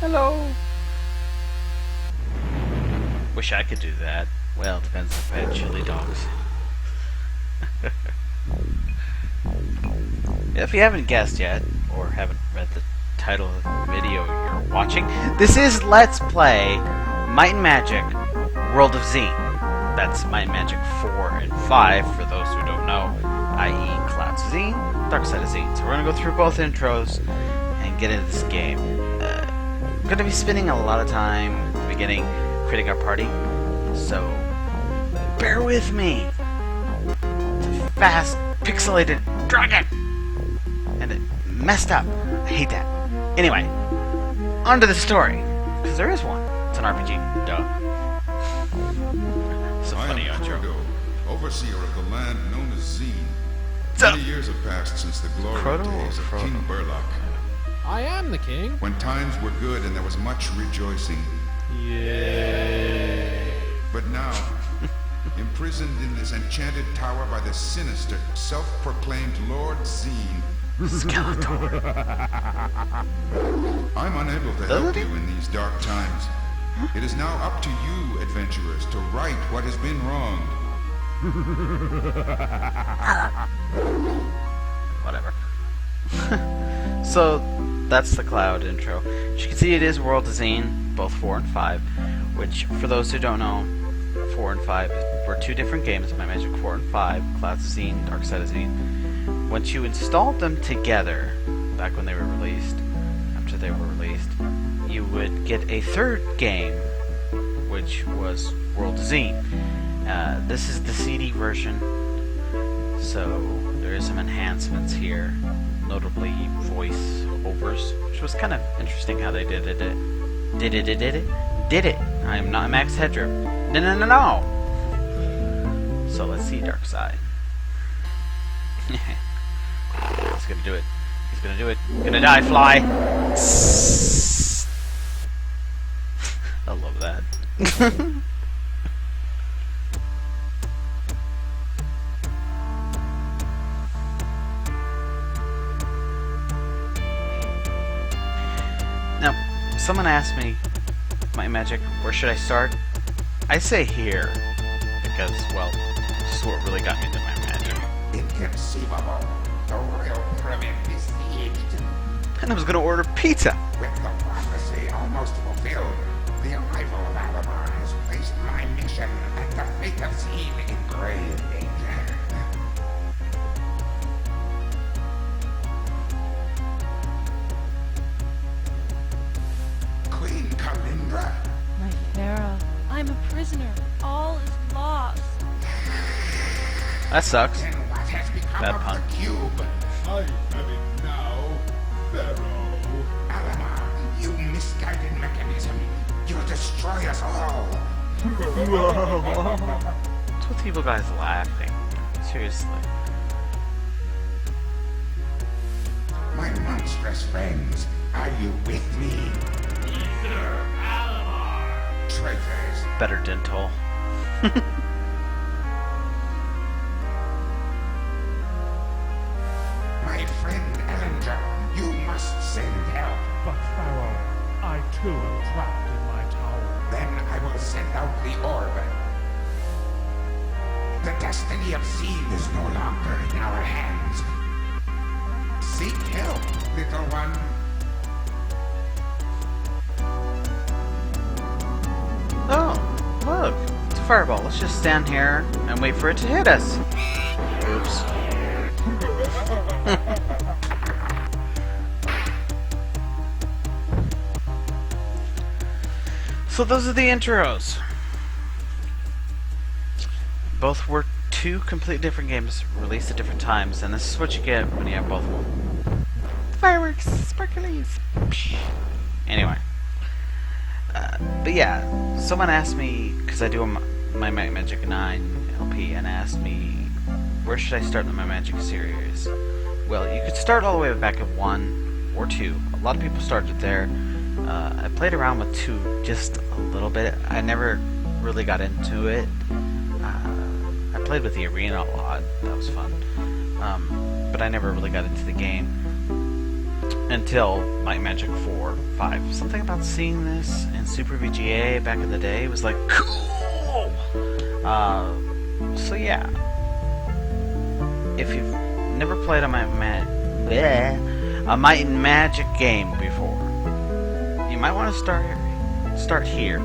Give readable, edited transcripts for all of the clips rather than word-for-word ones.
Hello. Wish I could do that. Well, it depends if I had chili dogs. If you haven't guessed yet, or haven't read the title of the video you're watching, this is Let's Play Might and Magic World of Xeen. That's Might and Magic 4 and 5, for those who don't know, i.e. Clouds of Xeen, Darkside of Xeen. So we're going to go through both intros and get into this game. I'm going to be spending a lot of time at the beginning creating our party, so bear with me. It's a fast, pixelated dragon, and it messed up. I hate that. Anyway, on to the story, because there is one. It's an RPG. Duh. Some funny intro. Overseer of the land known as Xeen. Many years have passed since the glory days of King Burlock. I am the king. When times were good and there was much rejoicing. Yay. But now, imprisoned in this enchanted tower by the sinister, self-proclaimed Lord Xeen, Skeletor. I'm unable to help you in these dark times. It is now up to you, adventurers, to right what has been wronged. Whatever. So, that's the Cloud intro. As you can see, it is World of Xeen, both 4 and 5, which, for those who don't know, 4 and 5 were two different games, My Magic 4 and 5, Clouds of Xeen, Darkside of Xeen. Once you installed them together, back when they were released, after they were released, you would get a third game, which was World of Xeen. This is the CD version, so there is some enhancements here, notably voice overs, which was kind of interesting how they did it. Did it. I am not Max Headroom. No. So let's see Darkside. He's gonna do it. He's gonna do it. Gonna die, fly. I love that. Now, someone asked me, My Magic, where should I start? I say here, because, well, this is what really got me into My Magic. Inconceivable. The royal permit is aged. And I was going to order pizza. With the prophecy almost fulfilled, the arrival of Alamar has placed my mission and the fate of Xeen in grave danger. Queen Kalindra, My Pharaoh, I'm a prisoner. All is lost. That sucks. then what has become Bad of pun. the cube? I have it now, Pharaoh. Alamar, you misguided mechanism. You'll destroy us all. What's with evil guys laughing? Seriously. My monstrous friends, are you with me? Traitors, Better dental. my friend Ellinger, you must send help. But Pharaoh, I too am trapped in my tower. Then I will send out the orb. The destiny of Xeen is no longer in our hands. Seek help, little one. Oh, look. It's a fireball. Let's just stand here and wait for it to hit us. Oops. So those are the intros. Both were two completely different games, released at different times, and this is what you get when you have both of them. Fireworks, sparklies. Anyway. But yeah, someone asked me, because I do my Magic 9 LP, and asked me, where should I start in the My Magic series? Well, you could start all the way back at 1 or 2. A lot of people started there. I played around with 2 just a little bit. I never really got into it. I played with the arena a lot. That was fun. But I never really got into the game. until Might and Magic 4, 5. Something about seeing this in Super VGA back in the day was like, cool! So yeah. If you've never played a Might and Magic game before, you might want to start here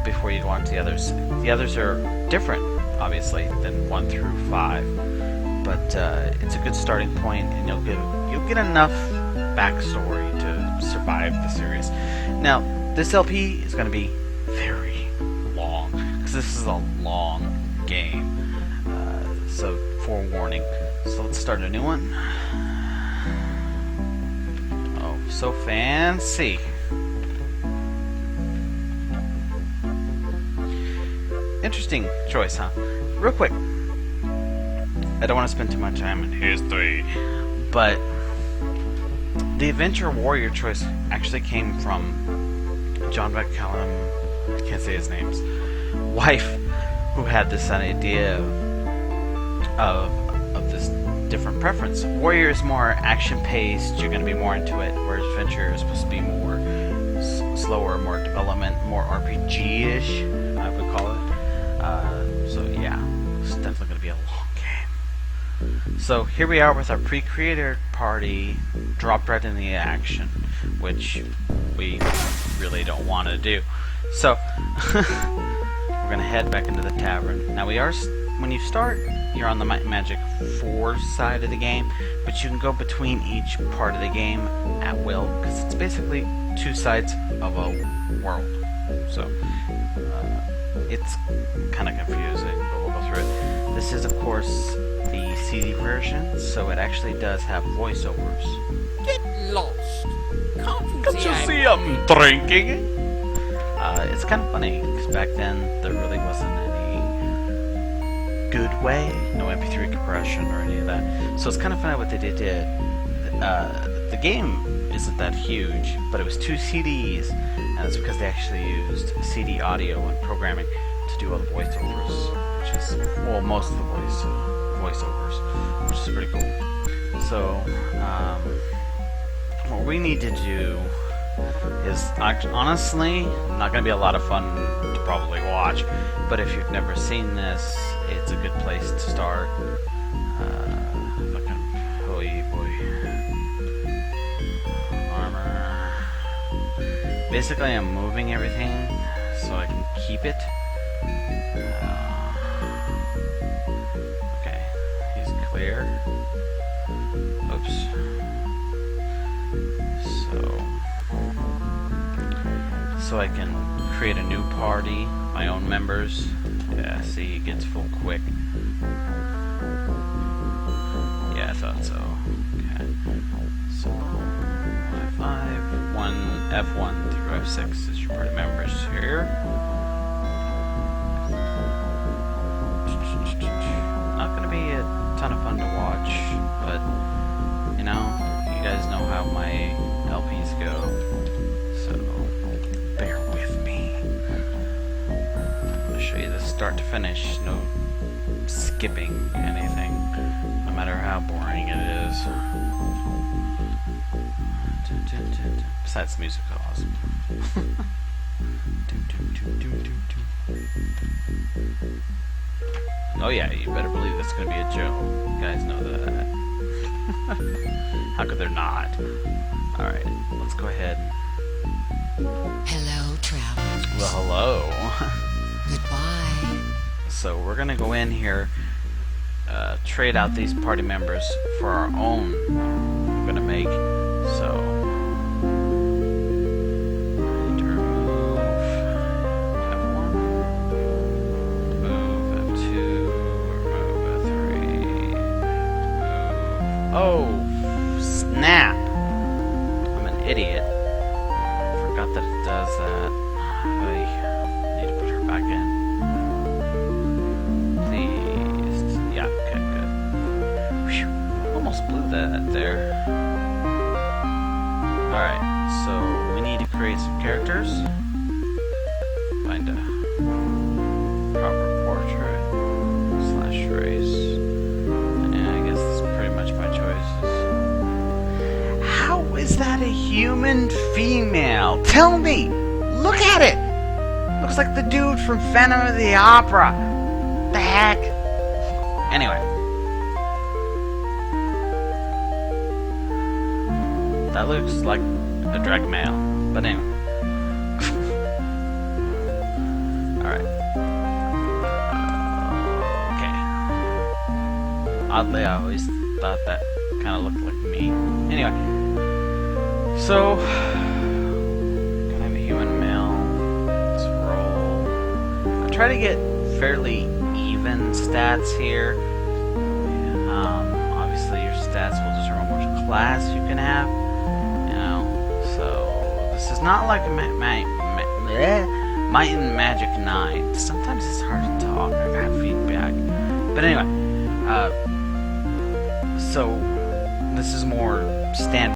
before you go on to the others. The others are different, obviously, than 1 through 5, but it's a good starting point, and you'll get enough backstory to survive the series. Now, this LP is going to be very long, because this is a long game. So, forewarning. So let's start a new one. Oh, so fancy. Interesting choice, huh? Real quick. I don't want to spend too much time in history, but the Adventure Warrior choice actually came from John McCallum, I can't say his name's wife, who had this idea of this different preference. Warrior is more action-paced, you're going to be more into it, whereas Adventure is supposed to be more slower, more development, more RPG-ish, I would call it. So yeah, it's definitely going to be a long game. So here we are with our pre-creator party dropped right in the action, which we really don't want to do. So we're going to head back into the tavern. Now when you start, you're on the Might and Magic 4 side of the game, but you can go between each part of the game at will, because it's basically 2 sides of a world. So it's kind of confusing, but we'll go through it. This is, of course, the CD version, so it actually does have voiceovers. Get lost. Can't you see I'm drinking? It's kind of funny, because back then there really wasn't any good way, no MP3 compression or any of that. So it's kind of funny what they did. The game isn't that huge, but it was 2 CDs, and that's because they actually used CD audio and programming to do all the voiceovers, which is, well, most of the voiceovers, which is pretty cool. So, what we need to do is, honestly, not going to be a lot of fun to probably watch, but if you've never seen this, it's a good place to start. Basically, I'm moving everything so I can keep it. Okay, he's clear. Oops. So I can create a new party, my own members. Yeah, see, it gets full quick. Yeah, I thought so. Okay. So F1 through F6 is your party members here. Not going to be a ton of fun to watch, but you guys know how my LPs go, so bear with me. I'm going to show you the start to finish, no skipping anything, no matter how boring it is. Besides the music, awesome. Oh yeah, you better believe that's gonna be a joke. You guys know that. How could there not? Alright, let's go ahead. Hello, travelers. Well, hello. Goodbye. So we're gonna go in here, trade out these party members for our own we're gonna make. So oh, snap! I'm an idiot. Forgot that it does that. I need to put her back in. Please. Yeah, okay, good. Whew, almost blew that there. Alright, so we need to create some characters. Find a proper portrait / race. Is that a human female? Tell me! Look at it! Looks like the dude from Phantom of the Opera. The heck? Anyway. That looks like a drag male. But anyway. Alright. Okay. Oddly, I always thought that kind of looked like me. Anyway. So, can I have a human male? Let's roll. I try to get fairly even stats here. Obviously, your stats will determine which class you can have. You know, so this is not like Might and Magic 9. Sometimes it's hard to talk. I got feedback. But anyway, so this is more standard.